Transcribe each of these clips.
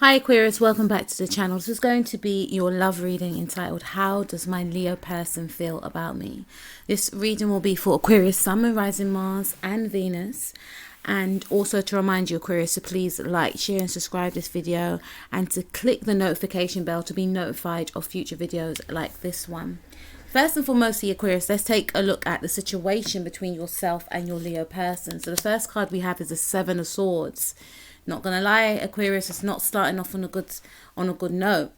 Hi Aquarius, welcome back to the channel. This is going to be your love reading entitled How Does My Leo Person Feel About Me? This reading will be for Aquarius Sun, Moon, Rising, Mars and Venus. And also to remind you Aquarius to please like, share and subscribe this video and to click the notification bell to be notified of future videos like this one. First and foremost, Aquarius, let's take a look at the situation between yourself and your Leo person. So the first card we have is the Seven of Swords. Not gonna lie, Aquarius, is not starting off on a good note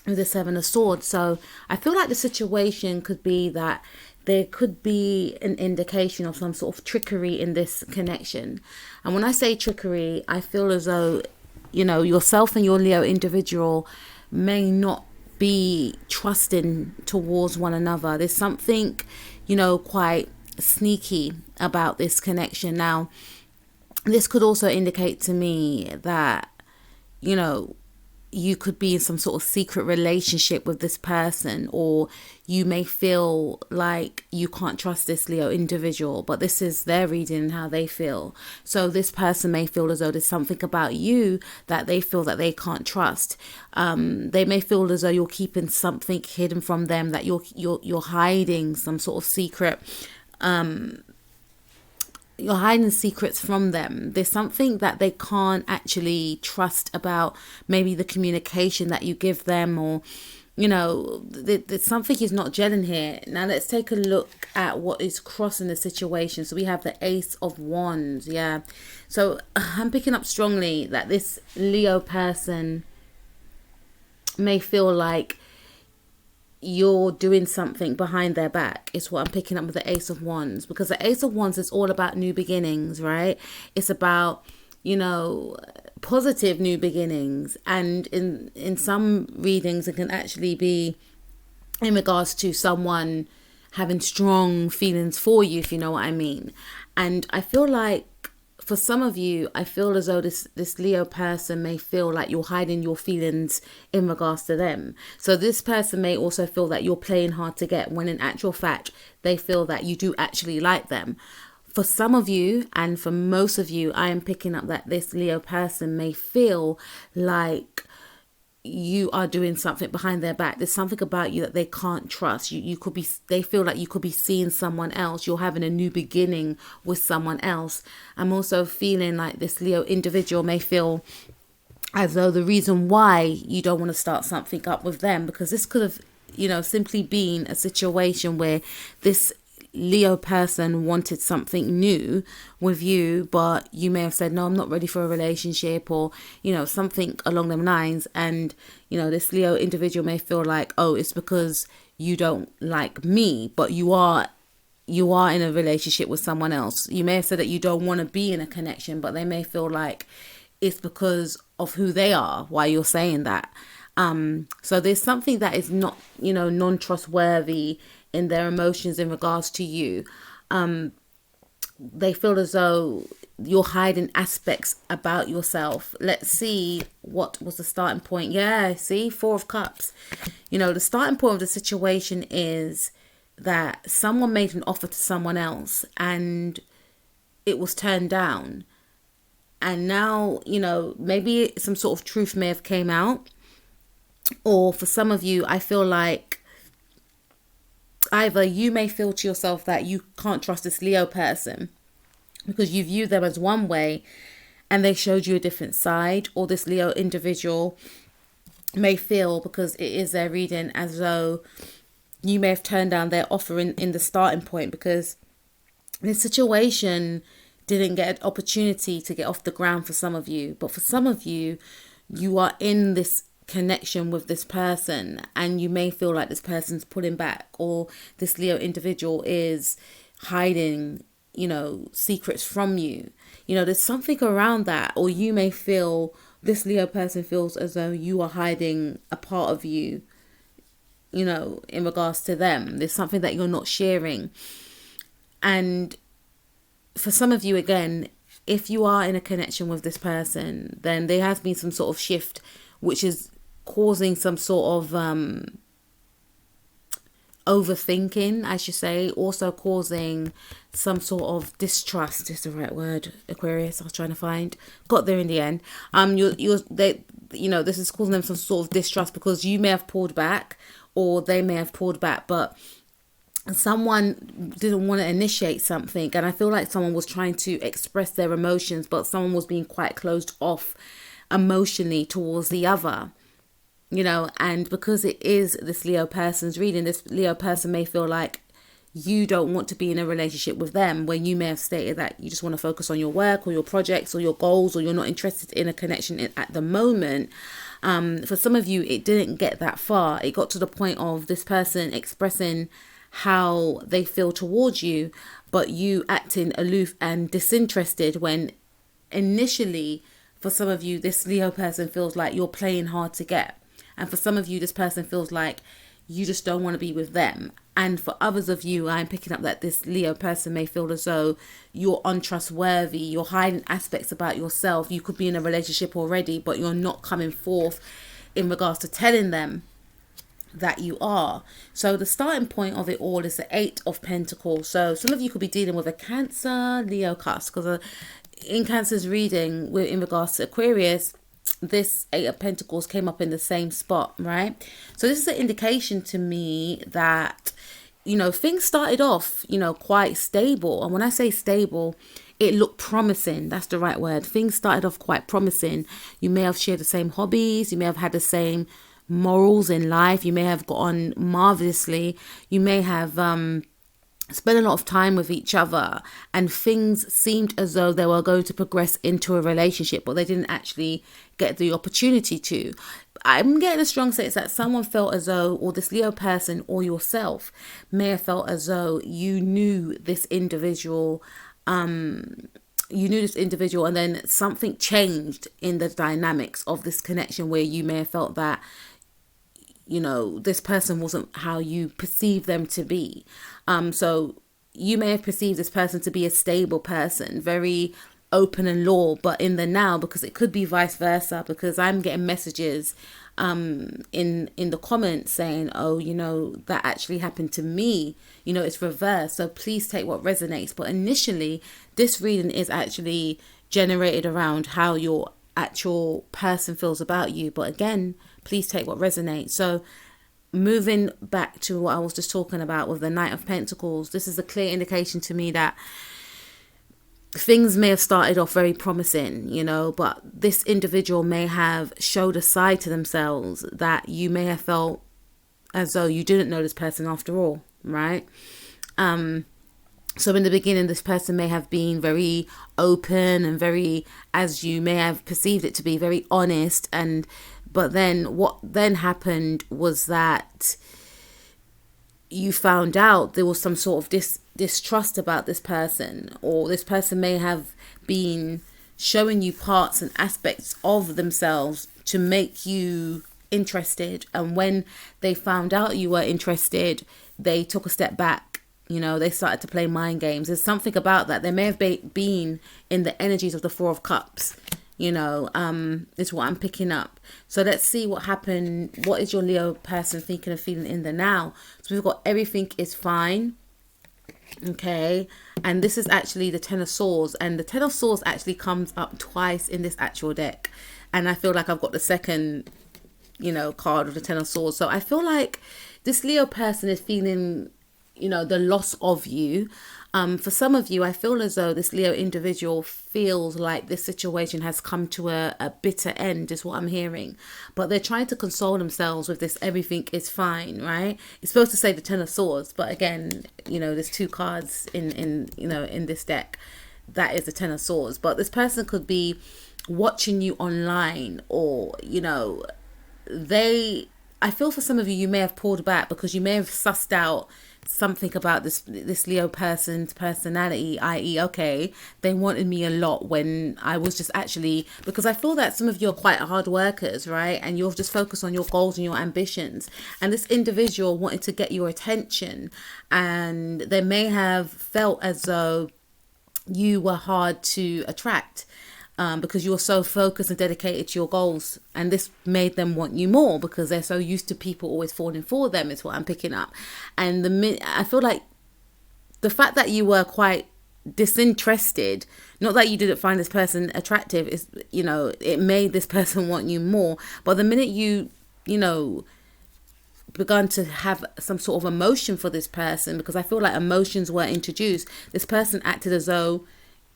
with the Seven of Swords. So I feel like the situation could be that there could be an indication of some sort of trickery in this connection. And when I say trickery, I feel as though, you know, yourself and your Leo individual may not be trusting towards one another. There's something, you know, quite sneaky about this connection. Now, this could also indicate to me that, you know, you could be in some sort of secret relationship with this person, or you may feel like you can't trust this Leo individual, but this is their reading and how they feel. So this person may feel as though there's something about you that they feel that they can't trust. They may feel as though you're keeping something hidden from them, that you're hiding some sort of secret. You're hiding secrets from them. There's something that they can't actually trust about maybe the communication that you give them, or, you know, there's something is not gelling here. Now let's take a look at what is crossing the situation. So we have the Ace of Wands. Yeah. So I'm picking up strongly that this Leo person may feel like you're doing something behind their back, is what I'm picking up with the Ace of Wands, because the Ace of Wands is all about new beginnings, right? It's about, you know, positive new beginnings, and in some readings it can actually be in regards to someone having strong feelings for you, if you know what I mean. And I feel like for some of you, I feel as though this Leo person may feel like you're hiding your feelings in regards to them. So this person may also feel that you're playing hard to get, when in actual fact, they feel that you do actually like them. For some of you, and for most of you, I am picking up that this Leo person may feel like you are doing something behind their back. There's something about you that they can't trust. You could be, they feel like you could be seeing someone else. You're having a new beginning with someone else. I'm also feeling like this Leo individual may feel as though the reason why you don't want to start something up with them, because this could have, you know, simply been a situation where this Leo person wanted something new with you, but you may have said, no, I'm not ready for a relationship, or, you know, something along them lines. And, you know, this Leo individual may feel like, oh, it's because you don't like me, but you are in a relationship with someone else. You may have said that you don't want to be in a connection, but they may feel like it's because of who they are why you're saying that. So there's something that is not, you know, non-trustworthy in their emotions in regards to you. They feel as though you're hiding aspects about yourself. Let's see what was the starting point. Yeah, see, Four of Cups. You know, the starting point of the situation is that someone made an offer to someone else and it was turned down. And now, you know, maybe some sort of truth may have came out. Or for some of you, I feel like either you may feel to yourself that you can't trust this Leo person because you view them as one way and they showed you a different side, or this Leo individual may feel, because it is their reading, as though you may have turned down their offer in the starting point, because this situation didn't get an opportunity to get off the ground for some of you. But for some of you, you are in this connection with this person and you may feel like this person's pulling back, or this Leo individual is hiding, you know, secrets from you. You know, there's something around that. Or you may feel, this Leo person feels as though you are hiding a part of you, you know, in regards to them. There's something that you're not sharing. And for some of you, again, if you are in a connection with this person, then there has been some sort of shift which is causing some sort of overthinking, I should say, also causing some sort of distrust is the right word, Aquarius, I was trying to find. Got there in the end. this is causing them some sort of distrust because you may have pulled back or they may have pulled back, but someone didn't want to initiate something. And I feel like someone was trying to express their emotions, but someone was being quite closed off emotionally towards the other. And because it is this Leo person's reading, this Leo person may feel like you don't want to be in a relationship with them, when you may have stated that you just want to focus on your work or your projects or your goals, or you're not interested in a connection at the moment. For some of you, it didn't get that far. It got to the point of this person expressing how they feel towards you, but you acting aloof and disinterested, when initially, for some of you, this Leo person feels like you're playing hard to get. And for some of you, this person feels like you just don't want to be with them. And for others of you, I'm picking up that this Leo person may feel as though you're untrustworthy, you're hiding aspects about yourself. You could be in a relationship already, but you're not coming forth in regards to telling them that you are. So the starting point of it all is the 8 of Pentacles. So some of you could be dealing with a Cancer, Leo cusp, because in Cancer's reading, in regards to Aquarius, this 8 of Pentacles came up in the same spot, right? So this is an indication to me that, things started off, quite stable. And when I say stable, it looked promising. That's the right word. Things started off quite promising. You may have shared the same hobbies. You may have had the same morals in life. You may have got on marvelously. You may have spent a lot of time with each other, and things seemed as though they were going to progress into a relationship, but they didn't actually get the opportunity to. I'm getting a strong sense that someone felt as though, or this Leo person or yourself may have felt as though you knew this individual, and then something changed in the dynamics of this connection, where you may have felt that this person wasn't how you perceive them to be. So you may have perceived this person to be a stable person, very open and loyal, but in the now, because it could be vice versa, because I'm getting messages in the comments saying, oh, that actually happened to me. It's reversed. So please take what resonates. But initially, this reading is actually generated around how your actual person feels about you. But again, please take what resonates. So moving back to what I was just talking about with the Knight of Pentacles, this is a clear indication to me that things may have started off very promising, but this individual may have showed a side to themselves that you may have felt as though you didn't know this person after all, right? So in the beginning, this person may have been very open and very, as you may have perceived it to be, very honest. But then what then happened was that you found out there was some sort of distrust about this person, or this person may have been showing you parts and aspects of themselves to make you interested. And when they found out you were interested, they took a step back. They started to play mind games. There's something about that. They may have been in the energies of the 4 of Cups, is what I'm picking up. So let's see what happened. What is your Leo person thinking and feeling in the now? So we've got everything is fine. Okay. And this is actually the 10 of Swords. And the 10 of Swords actually comes up twice in this actual deck. And I feel like I've got the second, card of the 10 of Swords. So I feel like this Leo person is feeling the loss of you. For some of you, I feel as though this Leo individual feels like this situation has come to a bitter end, is what I'm hearing. But they're trying to console themselves with this everything is fine, right? It's supposed to say the 10 of Swords, but again, there's 2 cards in this deck. That is the 10 of Swords. But this person could be watching you online, or, I feel for some of you, you may have pulled back because you may have sussed out something about this Leo person's personality, i.e., okay, they wanted me a lot when I was just actually, because I feel that some of you are quite hard workers, right? And you're just focused on your goals and your ambitions. And this individual wanted to get your attention, and they may have felt as though you were hard to attract. Because you're so focused and dedicated to your goals, and this made them want you more because they're so used to people always falling for them, is what I'm picking up. And I feel like the fact that you were quite disinterested. Not that you didn't find this person attractive, it's, you know, it made this person want you more. But the minute you know, begun to have some sort of emotion for this person, because I feel like emotions were introduced, this person acted as though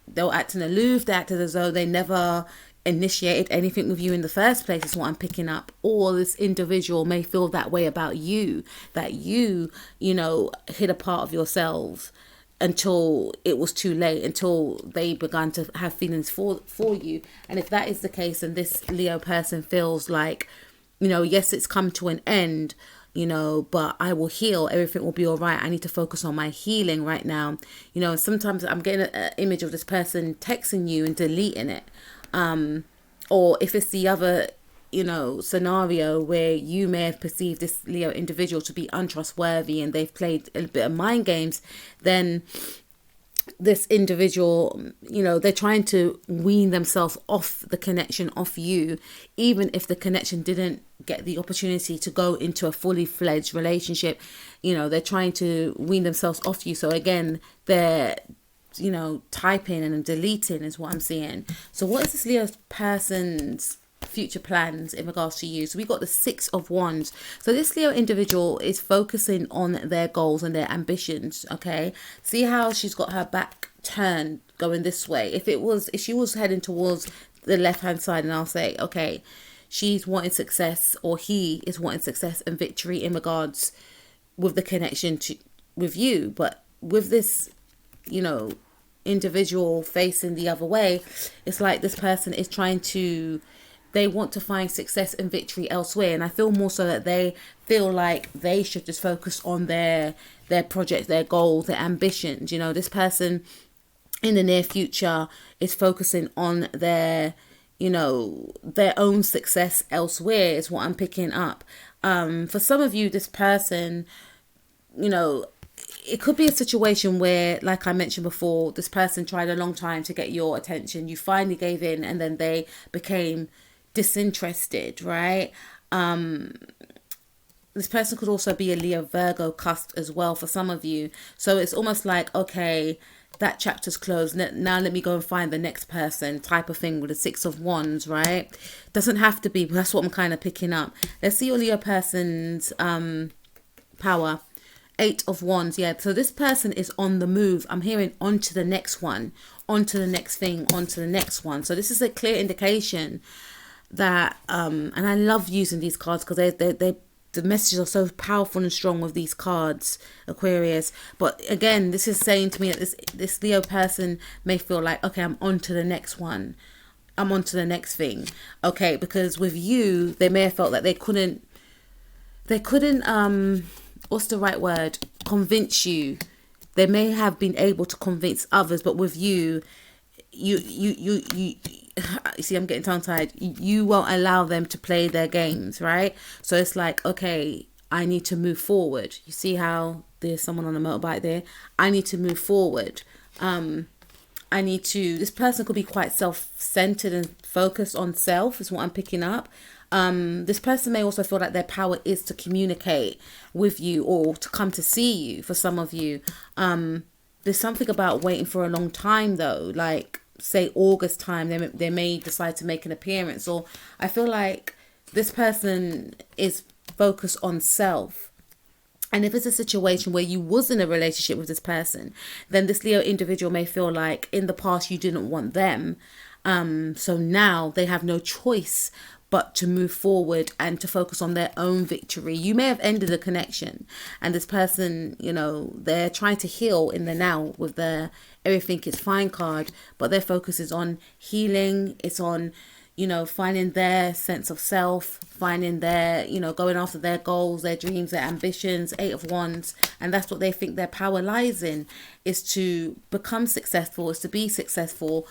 they were acting aloof, they acted as though they never initiated anything with you in the first place, is what I'm picking up. Or this individual may feel that way about you, that you know, hid a part of yourselves until it was too late, until they began to have feelings for you. And if that is the case, then this Leo person feels like, you know, yes, it's come to an end, you know, but I will heal. Everything will be all right. I need to focus on my healing right now. You know, sometimes I'm getting an image of this person texting you and deleting it. Or if it's the other, you know, scenario where you may have perceived this Leo individual to be untrustworthy and they've played a bit of mind games, then this individual, you know, they're trying to wean themselves off the connection, off you, even if the connection didn't get the opportunity to go into a fully fledged relationship. You know, they're trying to wean themselves off you. So again, they're, you know, typing and deleting is what I'm seeing. So what is this Leo person's future plans in regards to you? So we got the 6 of Wands. So this Leo individual is focusing on their goals and their ambitions. Okay, see how she's got her back turned going this way. If she was heading towards the left hand side, and I'll say, okay, she's wanting success, or he is wanting success and victory in regards with the connection with you. But with this, you know, individual facing the other way, it's like this person is trying to, they want to find success and victory elsewhere. And I feel more so that they feel like they should just focus on their projects, their goals, their ambitions. You know, this person in the near future is focusing on their, you know, their own success elsewhere is what I'm picking up. For some of you, this person, you know, it could be a situation where, like I mentioned before, this person tried a long time to get your attention. You finally gave in, and then they became disinterested, right? This person could also be a Leo Virgo cusp as well for some of you. So it's almost like, okay, that chapter's closed. Now let me go and find the next person type of thing with the 6 of Wands, right? Doesn't have to be, but that's what I'm kind of picking up. Let's see your Leo person's power. 8 of Wands. Yeah, so this person is on the move. I'm hearing on to the next one, on to the next thing, on to the next one. So this is a clear indication that and I love using these cards because they the messages are so powerful and strong with these cards, Aquarius. But again, this is saying to me that this Leo person may feel like, okay, I'm on to the next one, I'm on to the next thing. Okay, because with you, they may have felt that they couldn't what's the right word, convince you. They may have been able to convince others, but with you see, I'm getting tongue-tied. You won't allow them to play their games, right? So it's like, okay, I need to move forward. You see how there's someone on a motorbike there? I need to move forward. This person could be quite self-centered and focused on self is what I'm picking up. This person may also feel like their power is to communicate with you or to come to see you for some of you. There's something about waiting for a long time though, like say August time, they may decide to make an appearance. Or I feel like this person is focused on self. And if it's a situation where you was in a relationship with this person, then this Leo individual may feel like in the past you didn't want them. So now they have no choice but to move forward and to focus on their own victory. You may have ended a connection, and this person, you know, they're trying to heal in the now with their everything is fine card, but their focus is on healing. It's on, you know, finding their sense of self, finding their, you know, going after their goals, their dreams, their ambitions. 8 of Wands. And that's what they think their power lies in, is to become successful, is to be successful,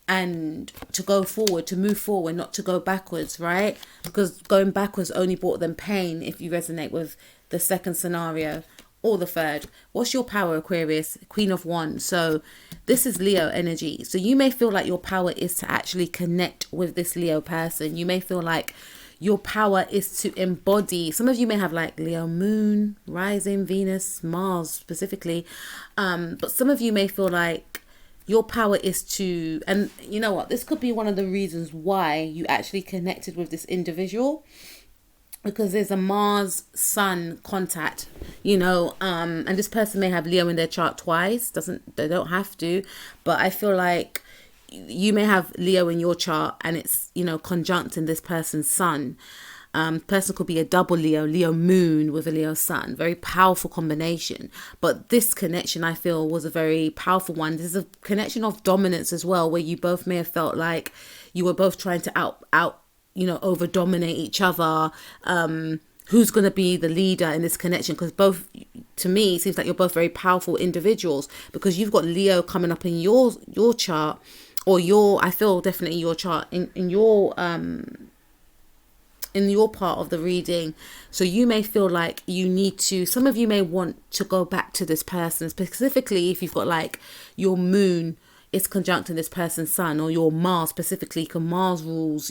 and to go forward, to move forward, not to go backwards, right? Because going backwards only brought them pain, if you resonate with the second scenario or the third. What's your power, Aquarius? Queen of Wands. So this is Leo energy. So you may feel like your power is to actually connect with this Leo person. You may feel like your power is to embody. Some of you may have like Leo moon, rising, Venus, Mars specifically. But some of you may feel like your power is to, and you know what, this could be one of the reasons why you actually connected with this individual, because there's a Mars Sun contact, and this person may have Leo in their chart twice. They don't have to, but I feel like you may have Leo in your chart and it's, conjunct in this person's sun. Person could be a double Leo moon with a Leo sun. Very powerful combination. But this connection, I feel, was a very powerful one. This is a connection of dominance as well, where you both may have felt like you were both trying to over dominate each other. Who's going to be the leader in this connection? Because both, to me, it seems like you're both very powerful individuals, because you've got Leo coming up in your chart, or I feel definitely your chart in your part of the reading. So you may feel like you need to, some of you may want to go back to this person, specifically if you've got like your moon is conjunct in this person's sun, or your Mars specifically, because Mars rules,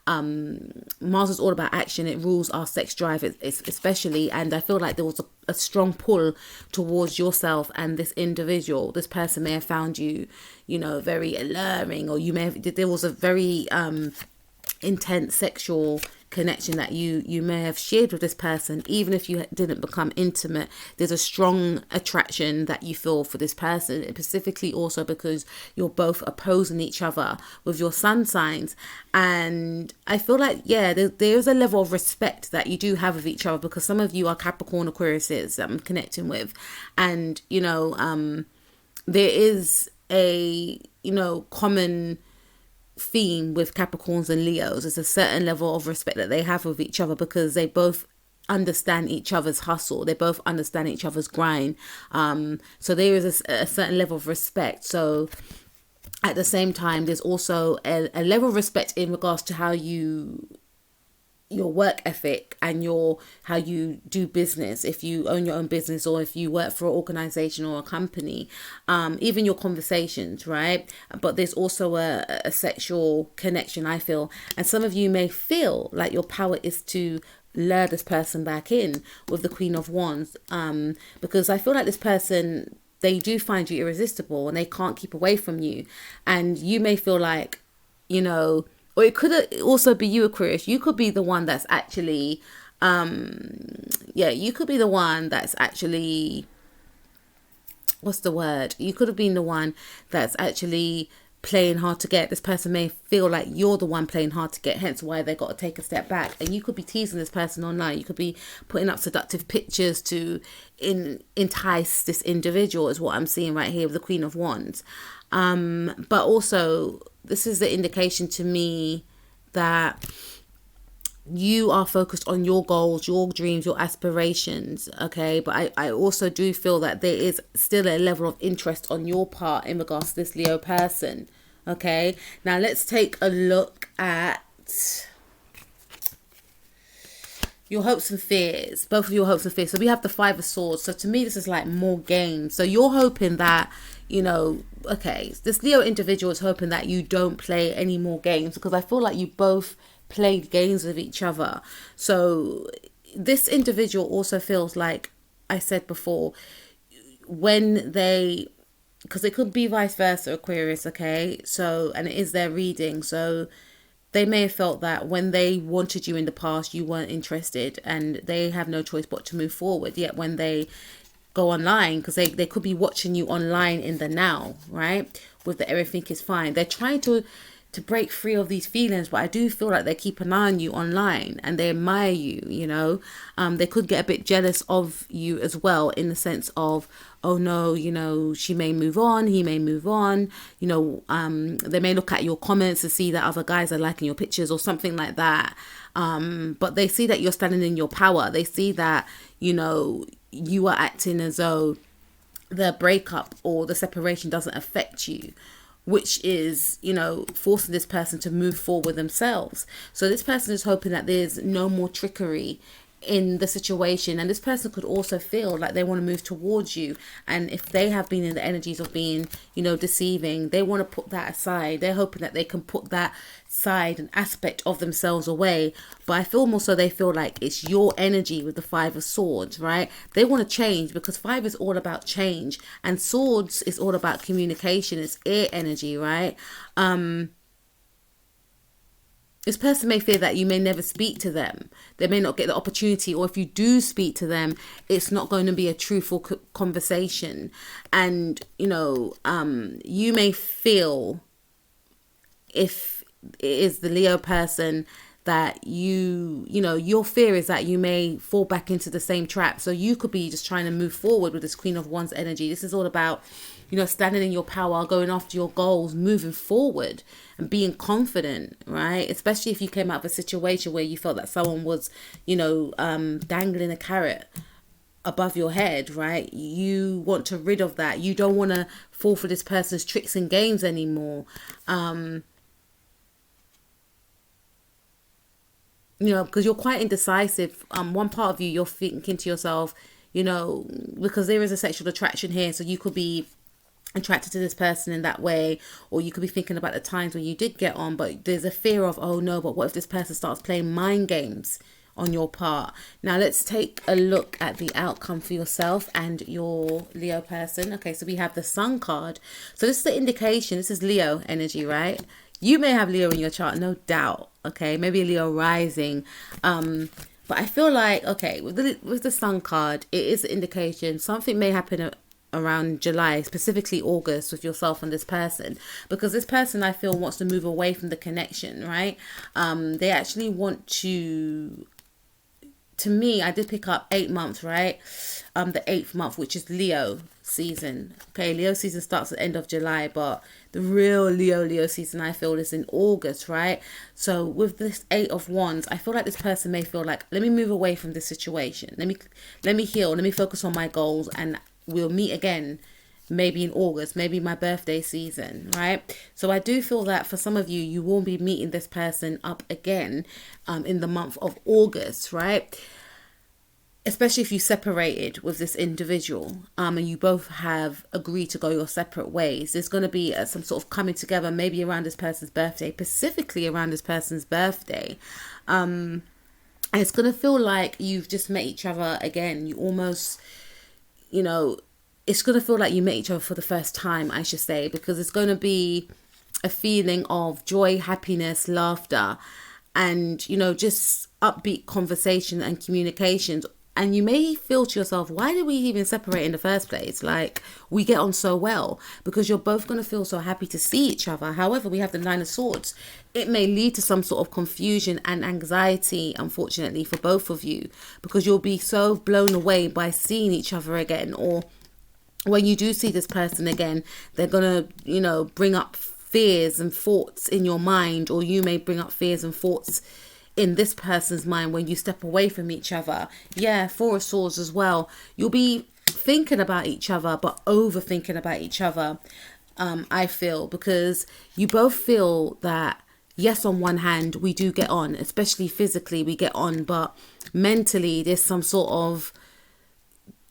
Mars is all about action. It rules our sex drive, especially. And I feel like there was a strong pull towards yourself and this individual. This person may have found you, very alluring, or there was a very intense sexual connection that you may have shared with this person. Even if you didn't become intimate, there's a strong attraction that you feel for this person, specifically also because you're both opposing each other with your sun signs. And I feel like, there's a level of respect that you do have with each other, because some of you are Capricorn Aquariuses that I'm connecting with, and there is a common theme with Capricorns and Leos. There's a certain level of respect that they have with each other, because they both understand each other's hustle. They both understand each other's grind. So there is a certain level of respect. So at the same time, there's also a level of respect in regards to how your work ethic and how you do business, if you own your own business, or if you work for an organization or a company, even your conversations, right? But there's also a sexual connection, I feel. And some of you may feel like your power is to lure this person back in with the Queen of Wands, because I feel like this person, they do find you irresistible and they can't keep away from you. And you may feel like, or it could also be you, Aquarius. You could be the one that's actually, you could be the one that's actually, what's the word? You could have been the one that's actually playing hard to get. This person may feel like you're the one playing hard to get, hence why they got to take a step back. And you could be teasing this person online. You could be putting up seductive pictures to entice this individual, is what I'm seeing right here with the Queen of Wands. But also, this is the indication to me that you are focused on your goals, your dreams, your aspirations, okay? But I also do feel that there is still a level of interest on your part in regards to this Leo person, okay? Now let's take a look at your hopes and fears, both of your hopes and fears. So we have the Five of Swords. So to me, this is like more games. So you're hoping that, this Leo individual is hoping that you don't play any more games, because I feel like you both played games with each other. So this individual also feels like, I said before, because it could be vice versa, Aquarius, okay? So, and it is their reading. So they may have felt that when they wanted you in the past, you weren't interested, and they have no choice but to move forward. Yet when they go online, because they could be watching you online in the now, right? With the everything is fine. They're trying to break free of these feelings, but I do feel like they keep an eye on you online and they admire you, They could get a bit jealous of you as well, in the sense of, oh no, she may move on, he may move on, they may look at your comments to see that other guys are liking your pictures or something like that. But they see that you're standing in your power. They see that, you are acting as though the breakup or the separation doesn't affect you, which is, forcing this person to move forward themselves. So this person is hoping that there's no more trickery in the situation, and this person could also feel like they want to move towards you, and if they have been in the energies of being, you know, deceiving, they want to put that aside. They're hoping that they can put that side and aspect of themselves away. But I feel more so they feel like it's your energy with the Five of Swords, right? They want to change, because Five is all about change, and Swords is all about communication. It's air energy, right? This person may fear that you may never speak to them. They may not get the opportunity, or if you do speak to them, it's not going to be a truthful conversation. And, you know, you may feel, if it is the Leo person, that you know, your fear is that you may fall back into the same trap. So you could be just trying to move forward with this Queen of Wands energy. This is all about, you know, standing in your power, going after your goals, moving forward and being confident, right? Especially if you came out of a situation where you felt that someone was, you know, dangling a carrot above your head, right? You want to rid of that. You don't want to fall for this person's tricks and games anymore. You know, because you're quite indecisive. One part of you, you're thinking to yourself, you know, because there is a sexual attraction here, so you could be attracted to this person in that way, or you could be thinking about the times when you did get on, but there's a fear of, oh no, but what if this person starts playing mind games on your part? Now let's take a look at the outcome for yourself and your Leo person. Okay, so we have the Sun card. So this is the indication. This is Leo energy, right? You may have Leo in your chart, no doubt. Okay, maybe a Leo rising. But I feel like, okay, with the Sun card, it is an indication something may happen around July, specifically August, with yourself and this person, because this person, I feel, wants to move away from the connection, right? They actually want to me, I did pick up 8 months, right? The 8th month, which is Leo season. Okay, Leo season starts at the end of July, but the real Leo season, I feel, is in August, right? So with this 8 of Wands, I feel like this person may feel like, let me move away from this situation. Let me heal. Let me focus on my goals, and we'll meet again maybe in August, maybe my birthday season, right? So I do feel that for some of you, you will be meeting this person up again in the month of August, right? Especially if you separated with this individual and you both have agreed to go your separate ways. There's going to be some sort of coming together, maybe around this person's birthday, specifically around this person's birthday. And it's going to feel like you've just met each other again. You almost, you know, it's going to feel like you met each other for the first time, I should say, because it's going to be a feeling of joy, happiness, laughter, and, you know, just upbeat conversation and communications. And you may feel to yourself, why did we even separate in the first place? Like, we get on so well, because you're both going to feel so happy to see each other. However, we have the Nine of Swords. It may lead to some sort of confusion and anxiety, unfortunately, for both of you, because you'll be so blown away by seeing each other again. Or when you do see this person again, they're going to, you know, bring up fears and thoughts in your mind, or you may bring up fears and thoughts in this person's mind when you step away from each other. Yeah, Four of Swords as well. You'll be thinking about each other, but overthinking about each other, I feel, because you both feel that, yes, on one hand, we do get on, especially physically we get on, but mentally there's some sort of,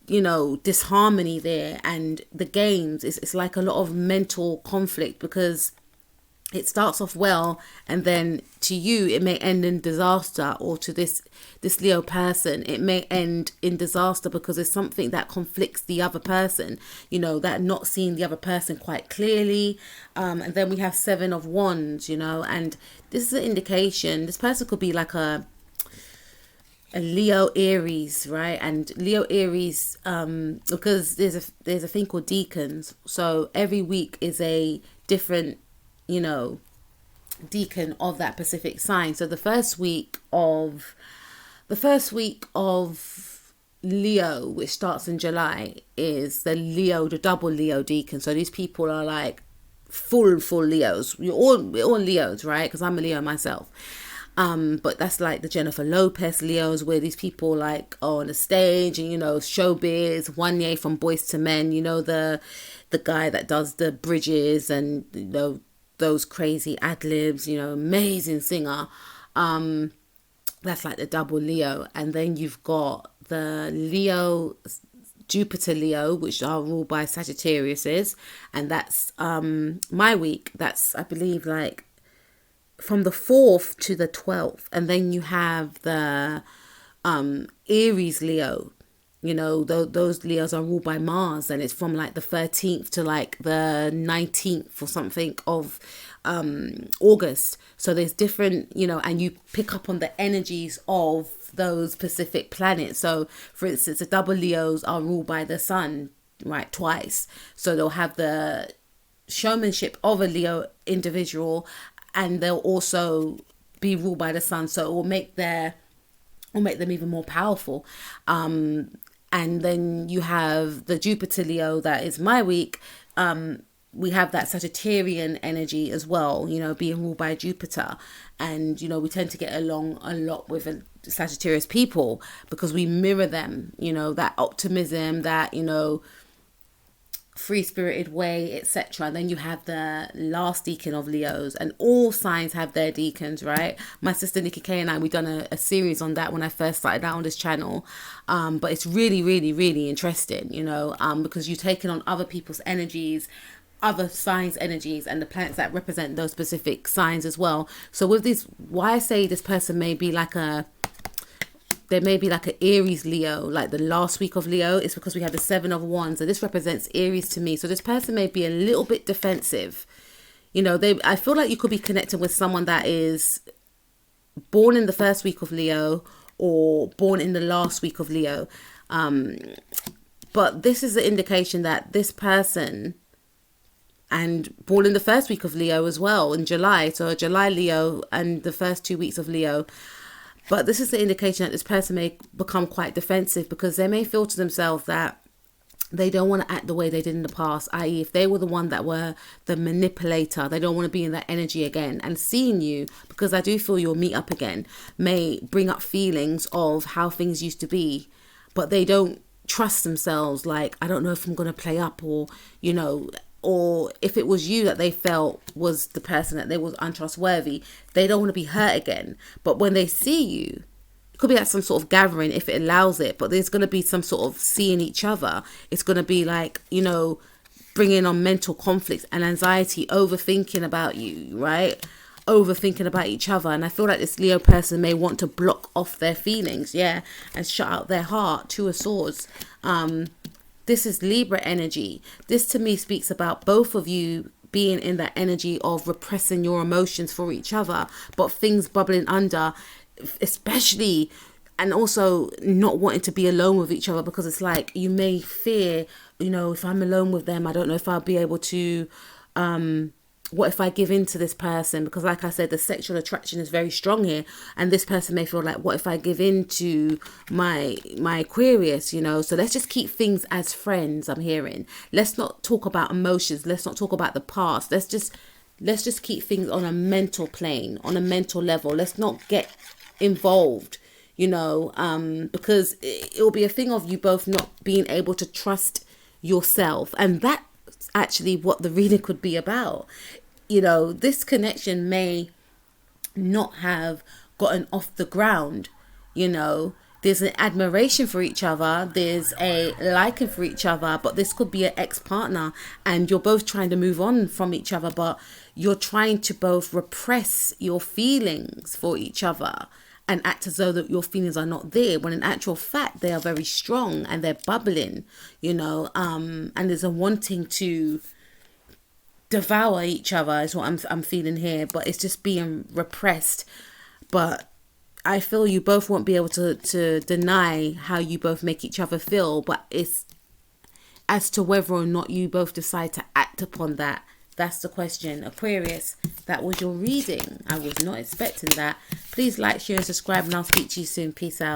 you know, disharmony there. And the games, it's like a lot of mental conflict, because it starts off well, and then to you it may end in disaster, or to this Leo person it may end in disaster, because it's something that conflicts the other person, you know, that not seeing the other person quite clearly. And then we have Seven of Wands, you know, and this is an indication this person could be like a Leo Aries, right? And Leo Aries, because there's a thing called deacons, so every week is a different, you know, deacon of that specific sign. So the first week of Leo, which starts in July, is the double Leo deacon. So these people are like full Leos. We're all Leos, right? Because I'm a Leo myself. But that's like the Jennifer Lopez Leos, where these people like are on the stage and, you know, showbiz. One from Boys to Men, you know, the guy that does the bridges and, you know, those crazy ad libs, you know, amazing singer. That's like the double Leo. And then you've got the Leo, Jupiter Leo, which are ruled by Sagittariuses. And that's my week. That's, I believe, like from the 4th to the 12th. And then you have the Aries Leo. You know, those Leos are ruled by Mars, and it's from like the 13th to like the 19th or something of August. So there's different, you know, and you pick up on the energies of those specific planets. So for instance, the double Leos are ruled by the sun, right, twice. So they'll have the showmanship of a Leo individual, and they'll also be ruled by the sun. So it will make them even more powerful. And then you have the Jupiter Leo, that is my week. We have that Sagittarian energy as well, you know, being ruled by Jupiter. And, you know, we tend to get along a lot with Sagittarius people because we mirror them, you know, that optimism, that, you know, free-spirited way, etc. And then you have the last deacon of Leos, and all signs have their deacons, right? My sister Nikki K and I, we done a series on that when I first started out on this channel, but it's really, really, really interesting, you know, because you're taking on other people's energies, other signs energies, and the planets that represent those specific signs as well. So with this, why I say this person may be like there may be like an Aries Leo, like the last week of Leo, is because we have the 7 of Wands, and this represents Aries to me. So this person may be a little bit defensive. You know, I feel like you could be connecting with someone that is born in the first week of Leo or born in the last week of Leo. But this is the indication that this person, and born in the first week of Leo as well, in July. So a July Leo and the first 2 weeks of Leo. But this is the indication that this person may become quite defensive because they may feel to themselves that they don't want to act the way they did in the past, i.e. if they were the one that were the manipulator, they don't want to be in that energy again. And seeing you, because I do feel you'll meet up again, may bring up feelings of how things used to be, but they don't trust themselves. Like, I don't know if I'm going to play up, or, you know, or if it was you that they felt was the person that they was untrustworthy, they don't want to be hurt again. But when they see you, it could be at some sort of gathering if it allows it, but there's going to be some sort of seeing each other. It's going to be like, you know, bringing on mental conflicts and anxiety, overthinking about you, right? Overthinking about each other. And I feel like this Leo person may want to block off their feelings, yeah, and shut out their heart. 2 of Swords. This is Libra energy. This to me speaks about both of you being in that energy of repressing your emotions for each other, but things bubbling under, especially, and also not wanting to be alone with each other, because it's like you may fear, you know, if I'm alone with them, I don't know if I'll be able to, what if I give in to this person? Because like I said, the sexual attraction is very strong here, and this person may feel like, what if I give in to my Aquarius, you know? So let's just keep things as friends, I'm hearing. Let's not talk about emotions. Let's not talk about the past. Let's just keep things on a mental plane, on a mental level. Let's not get involved, you know, because it will be a thing of you both not being able to trust yourself. And that's actually what the reading could be about. You know, this connection may not have gotten off the ground, you know. There's an admiration for each other, there's a liking for each other, but this could be an ex-partner and you're both trying to move on from each other, but you're trying to both repress your feelings for each other and act as though that your feelings are not there, when in actual fact they are very strong and they're bubbling, you know, and there's a wanting to devour each other is what I'm feeling here, but it's just being repressed. But I feel you both won't be able to deny how you both make each other feel, but it's as to whether or not you both decide to act upon that. That's the question. Aquarius, that was your reading. I was not expecting that. Please like, share and subscribe, and I'll speak to you soon. Peace out.